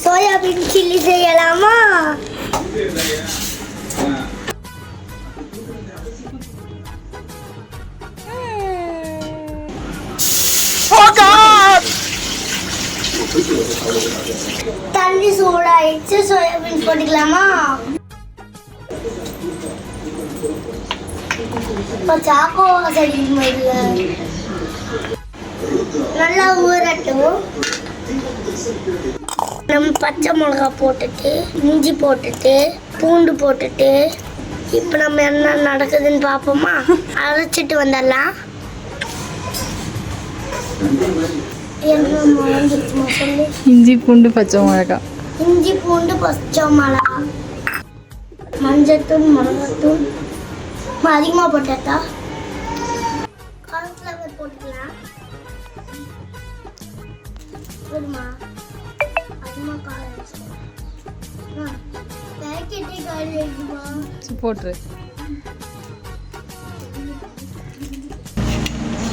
Soybean chilli செய்யலாமா? தண்ணி சூடாயிடுச்சு. சோயாபீன் போட்டுக்கலாமா? இப்போ சாக்கோ செடிக்கும் நல்லா ஊறட்டும். நம்ம பச்சை மிளகா போட்டுட்டு, இஞ்சி போட்டுட்டு, பூண்டு போட்டுட்டு, இப்போ நம்ம என்ன நடக்குதுன்னு பார்ப்போமா? அரைச்சிட்டு வந்துடலாம். இஞ்சி பூண்டு பச்சை மிளகா, இஞ்சி பூண்டு பச்சை மிளகா, மஞ்சத்தூள், மிளகாத்தூள் அதிகமாக போட்டா கார்ன்ஃப்ளவர் போட்டுக்கலாம். போதுமா? அதிகமாக பேக்கெட்டே காலி ஆகிடுமா? போட்டுரு.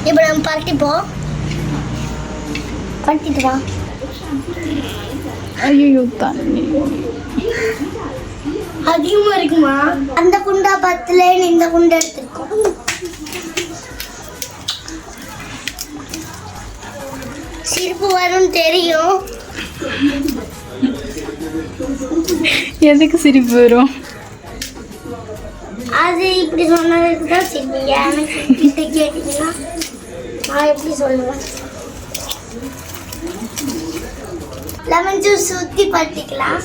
இப்போ நம்ம பரட்டிப்போம். பரட்டிட்டு வா. ஐயோ தண்ணி அதிகமா இருக்குமா? அந்த குண்டா பத்துல இந்த குண்டா எடுத்துருக்கோம். சிரிப்பு வரும் தெரியும். எதுக்கு சிரிப்பு வரும்? அது இப்படி சொன்னதுக்கு தான் சிரிப்பு. எனக்கு கிட்ட கேட்டீங்கன்னா நான் எப்படி சொல்லுவேன்? லெமன் ஜூஸ் ஊற்றி பற்றிக்கலாம்.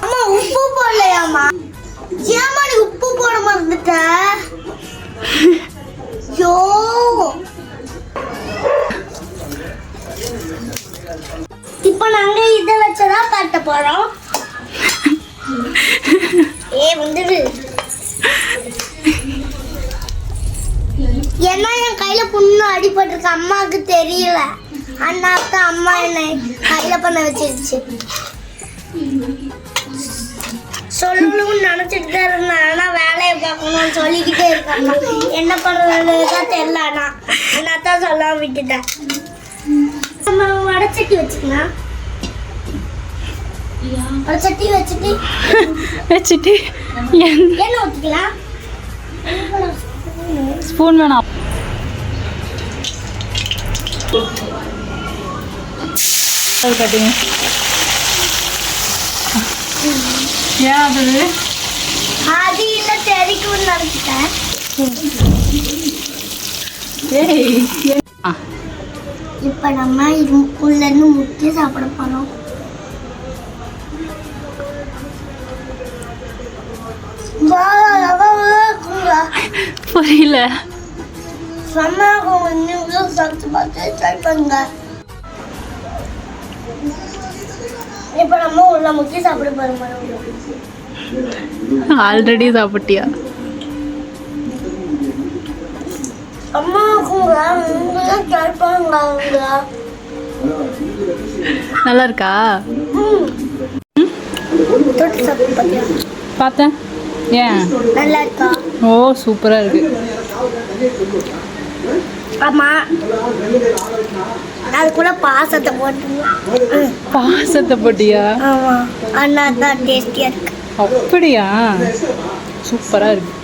அம்மா உப்பு போடலையாம்மா? ஏமா நீ உப்பு போட மறந்துட்ட? யோ இப்போ நாங்க இதை வச்சுதான் பரட்ட போறோம். வந்துடு. ஏன்னா என் கையில புண்ணு அடிபட்டிருக்கு. அம்மாவுக்கு தெரியல. அண்ணாக்கு அம்மா என்னை கையில பண்ண வச்சிருச்சு. சொல்லணும்னு நினைச்சிட்டு தான் இருந்தேன். ஆனா வேலையை பார்க்கணும்னு சொல்லிக்கிட்டே இருக்காங்க. என்ன பண்றதுதான் தெரியல. அண்ணா தான் சொல்லாம விட்டுட்டேன். நம்ம வடச்சட்டி வச்சுக்கலாம். வடச்சட்டி வச்சுட்டு எண்ணெய் ஊற்றிக்கலாம். ஸ்பூன் வேணாம். கட்டிங்க. ஏன் அது இல்லை தெரிக்கும்னு நினச்சிட்டேன். இப்போ நம்ம இதுக்குள்ளேருந்து முக்கிய சாப்பிட போகிறோம். புரியல. இப்போ நம்ம உள்ள முக்கிய சாப்பிட போறோம். ஆல்ரெடி சாப்பிட்டியா? நல்லா இருக்கா? பார்த்தேன். ஏன் நல்லா இருக்கா? ஓ சூப்பரா இருக்கு. ஆமா அதுக்குள்ள பாசத்தை போட்டு. பாசத்தை போட்டியா? ஆமா அண்ணா தான் டேஸ்டியா இருக்கு. அப்படியா? சூப்பரா இருக்கு.